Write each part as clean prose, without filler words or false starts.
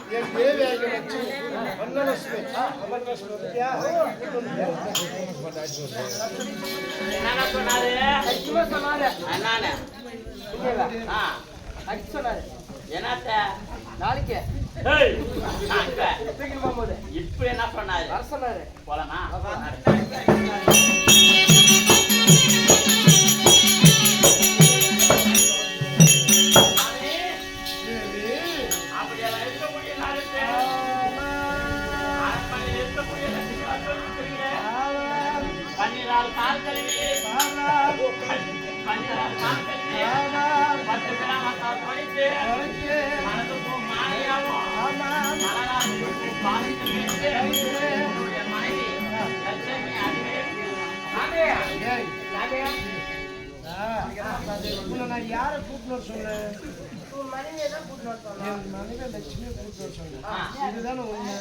என் தேவியாக வச்சு நாளைக்கு இப்ப என்ன சொன்னாரு சொன்னாரு போலமா நான் யாரை கூப்பிட்டு சொன்னேன் மனைவி லட்சுமியை கூப்பிட்டு சொன்னேன் இதுதானே ஒண்ணு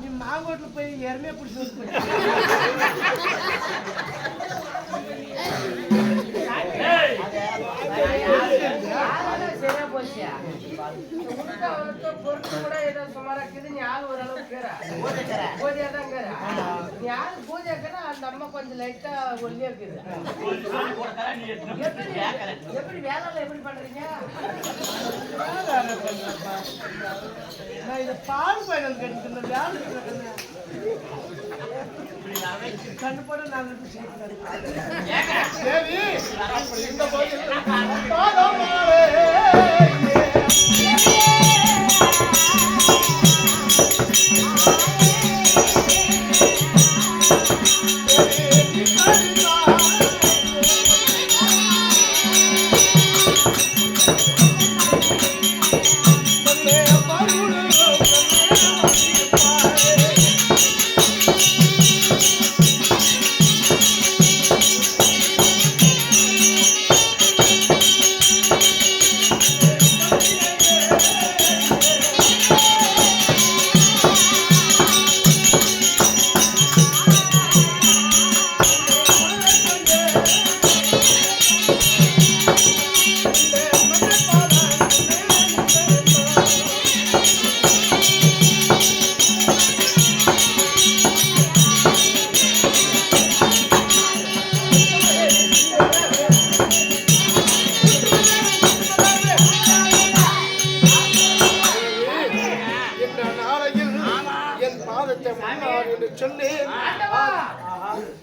நீ மாங்கோட்டுல போய் யாருமே பிடிச்சி சரியா போச்சு பொறுத்து கூட ஏதோ சுமாரா இருக்குது நீ ஆள் ஓரளவு பூஜையா தான் நீ ஆள் பூஜை அந்த அம்மா கொஞ்சம் லைட்டா ஒல்லியா இருக்குது எப்படி வேலை எப்படி பண்றீங்க நான் இதை பால் பயணம் கட்டிட்டு வேலை கண்டுபட நான் சரி இந்த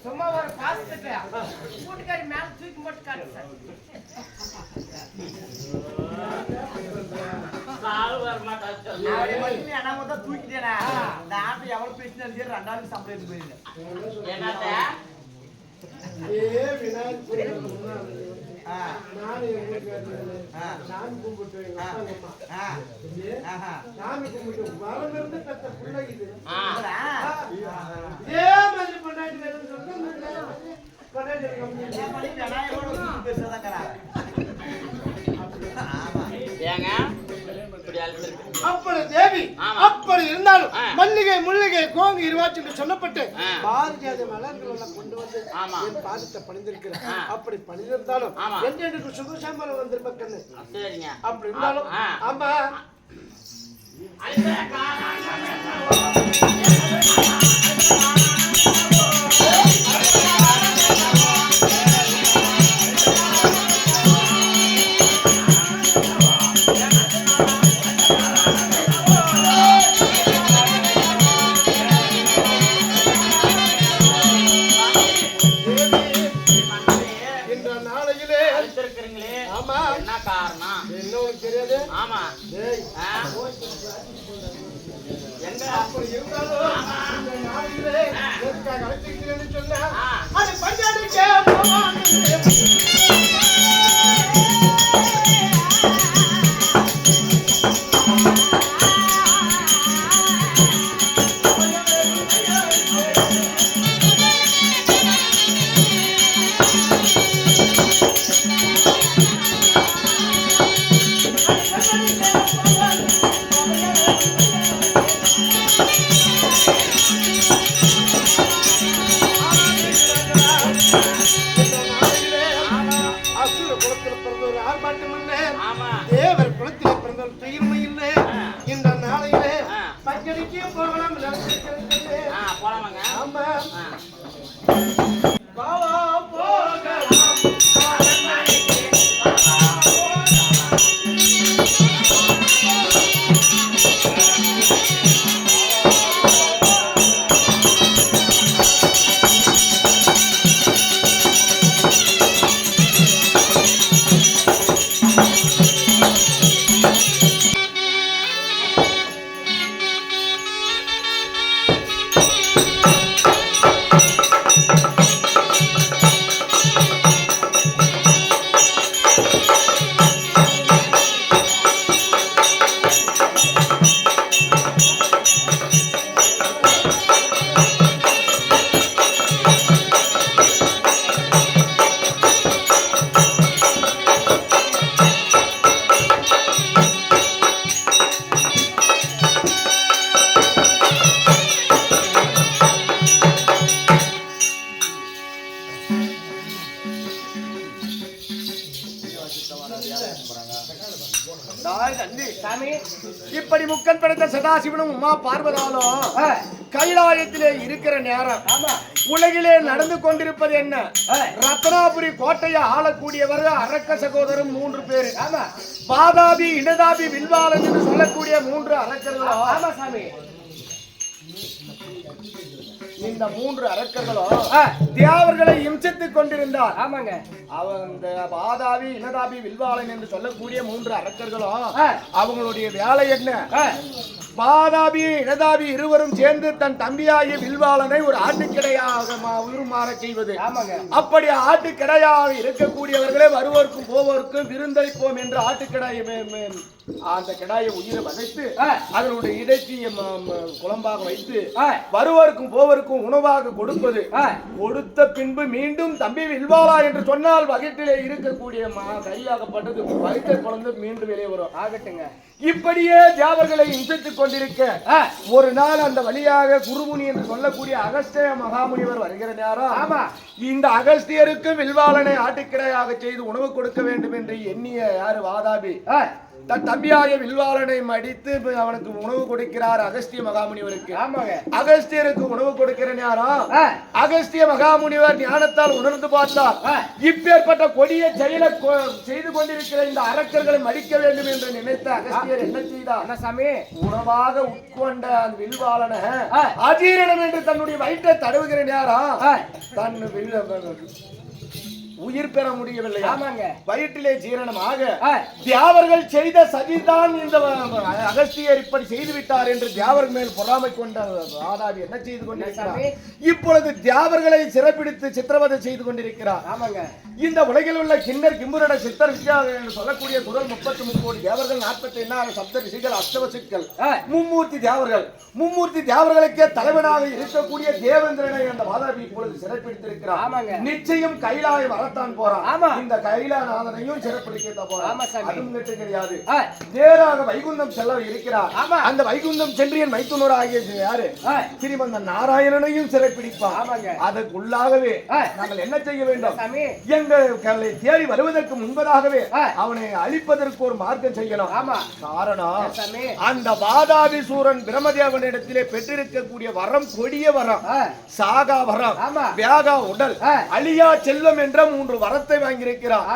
சும்மா ஒரு பாசத்துக்கு கூட்டுக்காரி மேல தூக்கி மட்டும் காட்டு தூக்கிட்டேனா இந்த ஆட்டை எவ்வளவு பேசினாலும் ரெண்டாவது சம்பளம் போயிருந்தேன் சாமி கும்பிட்டு சாமி கும்பிட்டு வரம் இருந்து பெற்ற பிள்ளை இது இதே மாதிரி பொண்டாட்டி அப்படி தேவி அப்படி இருந்தாலும் மல்லிகை முல்லிகை கோங்கு இருவாச்சு என்று சொல்லப்பட்டு பாரிஜாத மலர்கள் எல்லாம் கொண்டு வந்து என் பாதத்தை பணிந்திருக்கிறேன் அப்படி பணிந்திருந்தாலும் எனக்கு சுகசாமலம் வந்திருப்பேன் அப்படி இருந்தாலும் ஆமா தேவர் குலத்தில் பிறந்தால் துயர்மை இல்லை இந்த நாளையிலே பச்சடிக்கு போகலாம் நினைச்சிருக்கிறது. போலாமாங்க? ஆமா பாவா போகலாம் இப்படி முக்கன் படைத்த சதாசிவனும் உமா பார்வதாலும் கைலாயத்திலே இருக்கிற நேரம் உலகிலே நடந்து கொண்டிருப்பது என்ன? ரத்னாபுரி கோட்டையை ஆளக்கூடியவர் அரக்க சகோதரரும் 3 பேரு. வாதாபி இடதாபி வில்வாளன் என்று சொல்லக்கூடிய 3 அரக்கர்களும் இந்த 3 அரக்கர்களும் தேவர்களை இம்சித்துக் கொண்டிருந்தார். ஆமாங்க. அந்த வாதாபி இனதாபி வில்வாளன் என்று சொல்லக்கூடிய 3 அரக்கர்களும் அவங்களுடைய வேலை என்ன? வாதாபி இனதாபி இருவரும் சேர்ந்து தன் தம்பியாகிய வில்வாளனை ஒரு ஆட்டுக்கிடையாக உருமாற செய்வது. அப்படி ஆட்டுக்கிடையாக இருக்கக்கூடியவர்களே வருவோருக்கும் போவோருக்கும் விருந்தளிப்போம் என்று ஆட்டுக்கிடாயை அந்த கிடாயை உயிரை வதைத்து அதனுடைய இடைச்சியை குழம்பாக வைத்து வருவோருக்கும் போவருக்கும் உணவாக கொடுப்பது. கொடுத்த பின்பு மீண்டும் தம்பி வில்வாளா என்று சொன்னால் வயிற்றிலே இருக்கக்கூடிய கையாகப்பட்டது வயிற்றை குழந்தை மீண்டும் வெளியே வரும். ஆகட்டுங்க. இப்படியே தேவர்களை இன்சித்துக் கொண்டிருக்க ஒரு நாள் அந்த வழியாக குருமுனி என்று சொல்லக்கூடிய அகஸ்திய மகாமுனிவர் வருகிற நேரம் இந்த அகஸ்தியருக்கு வில்வாளனை ஆட்டுக்கிடையாக செய்து உணவு கொடுக்க வேண்டும் என்று எண்ணிய யாரு? வாதாபி தன் தம்பியாகிய வில்வாளனை மடித்து அவனுக்கு உணவு கொடுக்கிறார் அகஸ்திய மகாமுனிவருக்கு. அகஸ்தியருக்கு உணவு கொடுக்கிற நேரம் அகஸ்திய மகாமுனிவர் ஞானத்தால் உணர்ந்து பார்த்தார். இப்பேற்பட்ட கொடிய செயலை செய்து கொண்டிருக்கிற இந்த அரக்கர்களை மடிக்க வேண்டும் என்று நினைத்த அகஸ்தியர் என்ன செய்தார்? உணவாக உட்கொண்ட அந்த வில்வாளனை அஜீரணம் என்று தன்னுடைய வயிற்றை தடவுகிற நேரம் தன் உயிர் பெற முடியவில்லை. வயிற்றிலே ஜீரணமாக தேவர்கள் செய்த சதிதான் இந்த அகஸ்தியர் இப்படி செய்து விட்டார் என்று தேவர் மேல் பொறாமை கொண்ட வாதாபி என்ன செய்து கொண்டிருக்கிறார்? இப்பொழுது தேவர்களை சிறைப்பிடித்து சித்திரவதை செய்து கொண்டிருக்கிறார். இந்த உலகில் உள்ள கிண்ணர் கிம்புரட சித்தர் என்று சொல்லக்கூடிய குரல் 33 கோடி தேவர்கள் 46 சப்த ரிஷிகள் அஷ்டவசுக்கள் மும்மூர்த்தி தேவர்கள். மும்மூர்த்தி தேவர்களுக்கே தலைவனாக இருக்கக்கூடிய தேவேந்திரனை அந்த வாதாபி இப்பொழுது சிறைப்பிடித்திருக்கிறார். நிச்சயம் கைலாயம் வரத்தான் போறான். இந்த கைலாநாதனையும் சிறைப்பிடிக்க போறான். அதுவும் கிடையாது, நேராக வைகுந்தம் செல்ல இருக்கிறார். அந்த வைகுந்தம் சென்று என் மைத்துனர் ஆகிய யாரு? ஸ்ரீமந்த நாராயணனையும் சிறைப்பிடிப்பான். அதற்குள்ளாகவே நாங்கள் என்ன செய்ய வேண்டும்? எங்களை தேடி வருவதற்கு முன்பதாகவே அவனை அழிப்பதற்கு ஒரு மார்க்கம் செய்யணும். காரணம் அந்த வாதாபி சூரன் பிரம்மதேவனிடத்திலே பெற்றிருக்கக்கூடிய வரம் கொடிய வரம், சாகா வரம், வியாகா உடல், அழியா செல்வம் என்ற 3 வரத்தை வாங்கியிருக்கிறார்.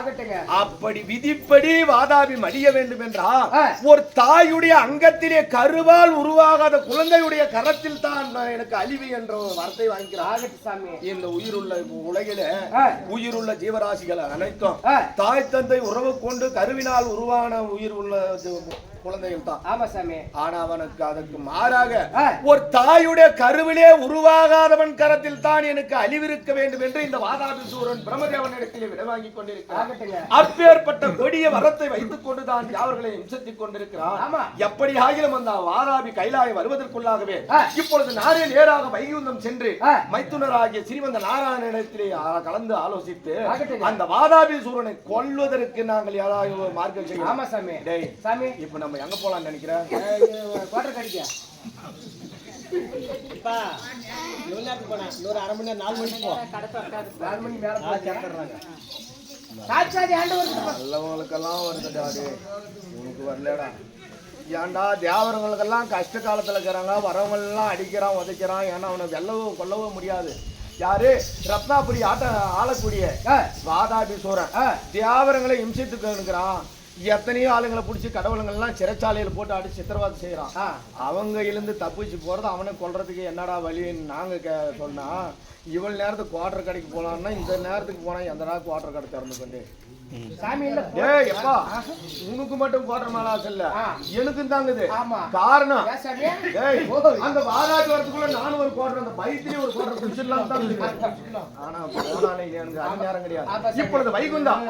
அப்படி விதிப்படி வாதாபி மடிய வேண்டும் என்றால் ஒரு தாயுடைய அங்கத்திலே கருவால் உருவாகாத குழந்தையுடைய கரத்தில் தான் எனக்கு அழிவு என்ற வரத்தை வாங்கிக்கிறார். இந்த உயிருள்ள உலகில உயிருள்ள ஜீவராசிகள் அனைத்தும் தாய் தந்தை உறவு கொண்டு கருவினால் உருவான உயிர் உள்ள குழந்தைகள் தான். ஆனா அவனுக்கு அதற்கு மாறாக ஒரு தாயுடைய கருவிலே உருவாகாதவன் கரத்தில் தான் எனக்கு அழிவிருக்க வேண்டும் என்று இந்த வாதாபி சூரன் பிரம்மதேவனிடத்திலே விட வாங்கி கொண்டிருக்கிறார். அப்பேற்பட்ட கொடிய வரத்தை வைத்துக் கொண்டுதான் அவர்களை இம்சித்துக் கொண்டிருக்கிறார். எப்படி ஆகிலும் அந்த வாதாபி கைலாயம் வருவதற்குள்ளாகவே இப்பொழுது நாரே நேராக வைகுந்தம் சென்று மைத்துனராகிய ஸ்ரீமந்த நாராயணனிடத்திலே கலந்து ஆலோசித்து அந்த வாதாபி சூரனை கொல்வதற்கு நாங்கள் யாராவது மார்க்கம் செய்யலாம். இப்ப நம்ம எங்க போலாம் நினைக்கிறேன்? குவார்டர் கடிக்க இப்பா எவ்வளவு போனா இன்னொரு அரை மணி நேரம் 4 மணிக்கு போ. 4 மணி மேல போய் கேட்கறாங்க. சாட்சாதி ஆண்டு வருது. நல்லவங்களுக்கெல்லாம் வருதுடா. டேய் உனக்கு வரலடா. ஏன்டா தேவரங்களுக்கெல்லாம் கஷ்ட காலத்துல இருக்கிறாங்க, வரவங்கெல்லாம் அடிக்கிறான் உதைக்கிறான். ஏன்னா அவனை வெல்லவும் கொல்லவும் முடியாது. யாரு? ரத்னாபுரி ஆளக்கூடிய வாதாபிசூரன் தேவரங்களை இம்சித்துக்கு இருக்கிறான். எத்தனையோ ஆளுங்களை பிடிச்சி கடவுளுங்கள்லாம் சிறைச்சாலையில் போட்டு அடிச்சு சித்திரவாதம் செய்யறான். அவங்க இருந்து தப்பிச்சு போறது அவனை கொல்றதுக்கு என்னடா வழின்னு நாங்க சொன்னா, இவ்வளவு நேரத்துக்கு குவார்டர் கடைக்கு போலான்னா இந்த நேரத்துக்கு போனா எந்த நேரம் குவார்டர் கடை திறந்து கொண்டு சாமி இல்ல. ஏய் எப்பா, உனக்கு மட்டும் குவார்டர் மேல ஆசை இல்ல, எனக்கும் தாங்குது. காரணம் ஏய் அந்த வாராஜ் வரதுக்குள்ள நானும் ஒரு குவார்டர் அந்த பைத்திலே ஒரு குவார்டர் குடிச்சிடலாம் தான் இருக்கு. ஆனா போனாலே எனக்கு அது நேரம் கிடையாது. இப்பொழுது வைகுந்தம்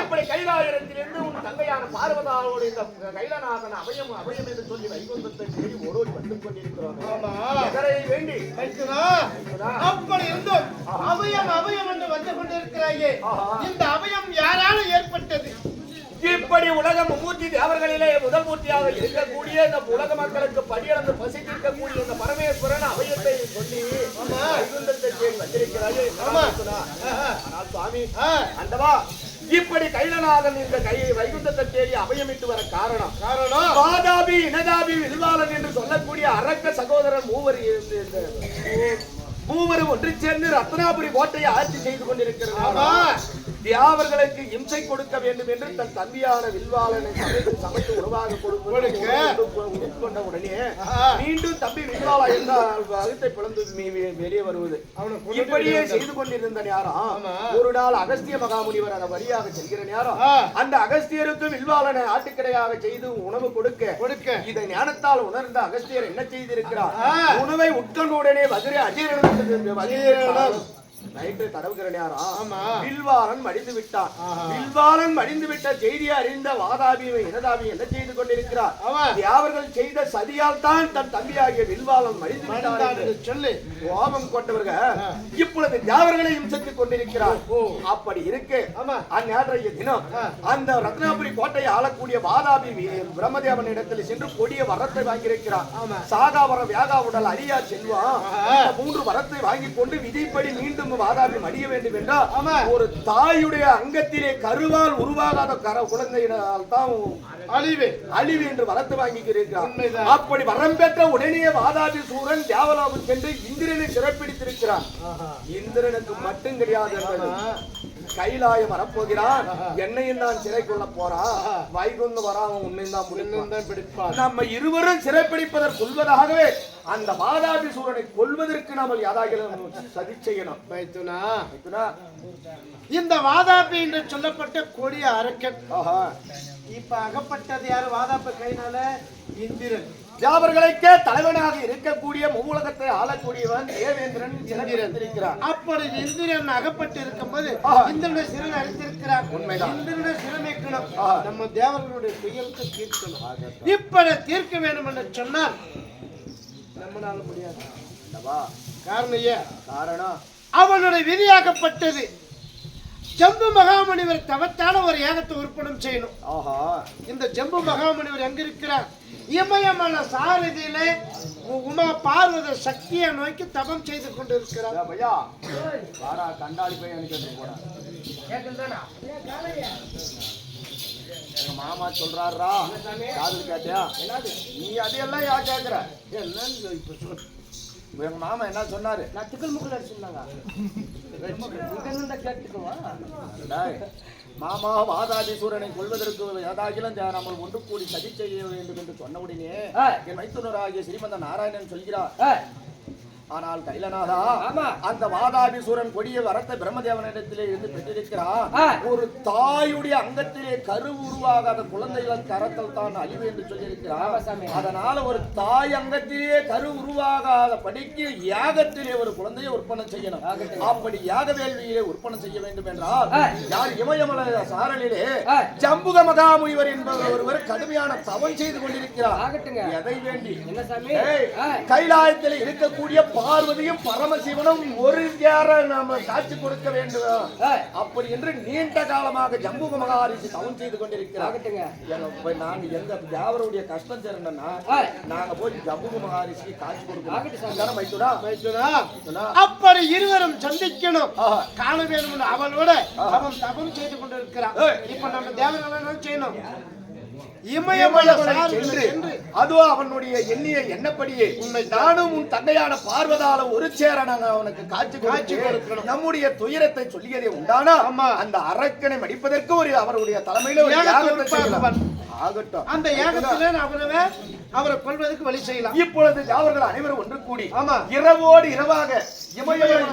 இப்படி கைலாயத்திலிருந்து உன் தங்கையான பார்வதாவோடு இந்த கைலநாதன் அபயம் அபயம் என்று சொல்லி வைகுந்தத்தை தேடி ஓடோடி வந்து கொண்டிருக்கிறோம். வேண்டி அப்படி இருந்தும் அபயம் அபயம் என்று வந்து கொண்டிருக்கிறாயே, இந்த அபயம் யாரால ஏற்பட்டது? இப்படி உலக மும்மூர்த்தி தேவர்களிலே முதல் மூர்த்தியாக இருக்கக்கூடிய இந்த உலக மக்களுக்கு படியளந்து பசி தீர்க்கக்கூடிய இந்த பரமேஸ்வரன் அபயத்தை சொல்லி வைகுந்தத்தை தேடி வந்திருக்கிறாயே. ஆனால் சுவாமி அந்தவா இப்படி கைலநாதன் இந்த வைகுந்தத்தை தேடி அபயமிட்டு வர காரணம் வாதாபி இனதாபி வில்வாளன் என்று சொல்லக்கூடிய அரக்க சகோதரன் மூவரும் ஒன்று சேர்ந்து ரத்னாபுரி கோட்டையை ஆட்சி செய்து கொண்டிருக்கிறார். தேவர்களுக்கு இம்சை கொடுக்க வேண்டும் என்று தன் தம்பியான வில்வாளனை சமைத்து உணவாக கொடுக்க உடனே மீண்டும் தம்பி வில்வாளா என்ற அகத்தை பிளந்து வெளியே வருவது இப்படியே செய்து கொண்டிருந்த நேரம் ஒரு நாள் அகஸ்திய மகாமுனிவர் அந்த வழியாக செல்கிற நேரம் அந்த அகஸ்தியருக்கு வில்வாளனை ஆட்டுக்கடையாக செய்து உணவு கொடுக்க இதை ஞானத்தால் உணர்ந்த அகஸ்தியர் என்ன செய்திருக்கிறார்? உணவை உட்கொண்ட உடனே வஜ்ர அஜீரணம் நைட்டு தடவுகிற நேரம் வில்வாளன் மடிந்து விட்டான். வில்வாளன் மடிந்து விட்ட செய்தியை அறிந்த வாதாபி இனதாபி என்ன செய்து கொண்டிருக்கிறார்? அவர்கள் செய்த சதியால் தான் தன் தம்பியாகிய வில்வாளன் மடிந்து விட்டார் சொல்லி கோபம் கொண்டவர்கள் இப்பொழுது தேவர்களை இம்சித்துக் கொண்டிருக்கிறார். அப்படி இருக்கு அந்நேற்றைய தினம் அந்த ரத்னாபுரி கோட்டையை ஆளக்கூடிய வாதாபி பிரம்மதேவன் இடத்தில் சென்று கொடிய வரத்தை வாங்கியிருக்கிறார். சாகாவரம் வியாகா உடல் அரியா செல்வம் 3 வரத்தை வாங்கி கொண்டு விதிப்படி மீண்டும் வாதாபி மடிய வேண்டும் என்றால் ஒரு தாயுடைய அங்கத்திலே கருவால் உருவாகாத குழந்தையினால் தான் அழிவு என்று வரத்து வாங்கிக்கிறார். அப்படி வரம் பெற்ற உடனே வாதாபி சூரன் தேவலோகம் சென்று இந்திரனை சிறப்பிடித்திருக்கிறார். இந்திரனுக்கு மட்டும் கிடையாது, கைலாயம் வரப்போகிறான், என்னையும் தான் சிறை கொள்ள போறான், வைகுந்த வராம உன்னையும் தான் பிடிப்பான். நம்ம இருவரும் சிறைப்பிடிப்பதற்கு கொள்வதாகவே அந்த வாதாபி சூரனை கொல்வதற்கு நாம யாதாகிலும் சதி செய்யணும். இந்த வாதாபி என்று சொல்லப்பட்ட கொடிய அரக்கன் இப்ப அகப்பட்டது யாரு? வாதாபி கையினால இந்திரன். தேவர்களுக்கே தலைவனாக இருக்கக்கூடிய மூலகத்தை ஆளக்கூடியவன் தேவேந்திரன் இருக்கிறார். அப்படி இந்திரன் அகப்பட்டு இருக்கும் போது இந்திரனுடைய சிறை அழித்திருக்கிறார். உண்மைதான், இந்திரனுடைய சிறமைக்கணும், நம்ம தேவர்களுடைய துயரத்தை தீர்க்கணும். இப்படி தீர்க்க வேண்டும் என்று சொன்னால் நம்மளால முடியாது. காரணம் அவனுடைய விதியாகப்பட்டது ஜம்பு மகாமுனிவர் தவத்தான ஒரு யாகத்தை உற்படம் செய்யணும். இந்த ஜம்பு மகாமுனிவர் எங்க இருக்கிறார்? இமயமல சாரதியில உமா பார்வத சக்தியை நோக்கி தபம் செய்து கொண்டிருக்கிறார். கண்டாளி போய் கேக்குதானா எங்க மாமா சொல்றாருடா காதல் கேட்டியா நீ அதையெல்லாம் யா கேக்குற என்னன்னு இப்ப சொல்லு. எங்க மாமா என்ன சொன்னாரு நான் திக்கல் முக்கல் அடிச்சிருந்தாங்க இங்க இருந்து கேட்டுக்குவா டேய், மாமா வாதாபிசூரனை கொள்வதற்கு ஏதாகிலும் நம்ம ஒன்று கூடி சதி செய்ய வேண்டும் என்று சொன்ன உடனே என் மைத்துனராகிய ஸ்ரீமந்த நாராயணன் சொல்கிறார். ஆனால் கைலநாதா அந்த வாதாபிசூரன் கொடிய வரத்தை பிரம்மதேவனிடத்திலே இருந்து பெற்றிருக்கிறான். ஒரு தாயுடைய அங்கத்திலே கரு உருவாகாத குழந்தைகள் கரத்தில் தான் அழிவு என்று சொல்லியிருக்கிறார். அதனால ஒரு தாய் அங்கத்திலே கரு உருவாகாத படிக்கு யாகத்திலே ஒரு குழந்தையை உற்பத்தி செய்யணும். அப்படி யாக வேள்வியிலே உற்பத்தி செய்ய வேண்டும் என்றால் யார் இமயமல சாரலிலே ஜம்புக மகாமுனிவர் என்பவர் ஒருவர் கடுமையான தவம் செய்து கொண்டிருக்கிறார். எதை வேண்டி கைலாயத்தில் இருக்கக்கூடிய பார்வதியும் பரமசிவனும் ஒரு சேர நாம காட்சி கொடுக்க வேண்டும் அப்படி என்று நீண்ட காலமாக ஜம்புக மகாரிஷி தவம் செய்து கொண்டிருக்கிறார். நாங்க எங்க தேவருடைய கஷ்டம் சேர்ந்தோம்னா நாங்க போய் ஜம்புக மகாரிஷிக்கு காட்சி கொடுக்கணும். அப்படி இருவரும் சந்திக்கணும் காண வேண்டும் அவளோட அவன் தபம் செய்து கொண்டிருக்கிறான். இப்ப நம்ம தேவர்கள் என்ன செய்யணும்? இமயமலை சென்று அதோ அவனுடைய எண்ணிய எண்ணப்படியே நானும் உன் தந்தையான பார்வதால ஒரு சேர நாங்க அவனுக்கு காட்சி கொடுக்கணும். நம்முடைய துயரத்தை சொல்லியதே உண்டானா அந்த அரக்கனை மடிப்பதற்கு ஒரு அவருடைய தலைமையில ஒரு ஆகட்டும். அந்த ஏகத்திலே அவரை கொள்வதற்கு வழி செய்யலாம். இப்பொழுது அவர்கள் அனைவரும் ஒன்று கூடி இரவோடு இரவாக இமயமலை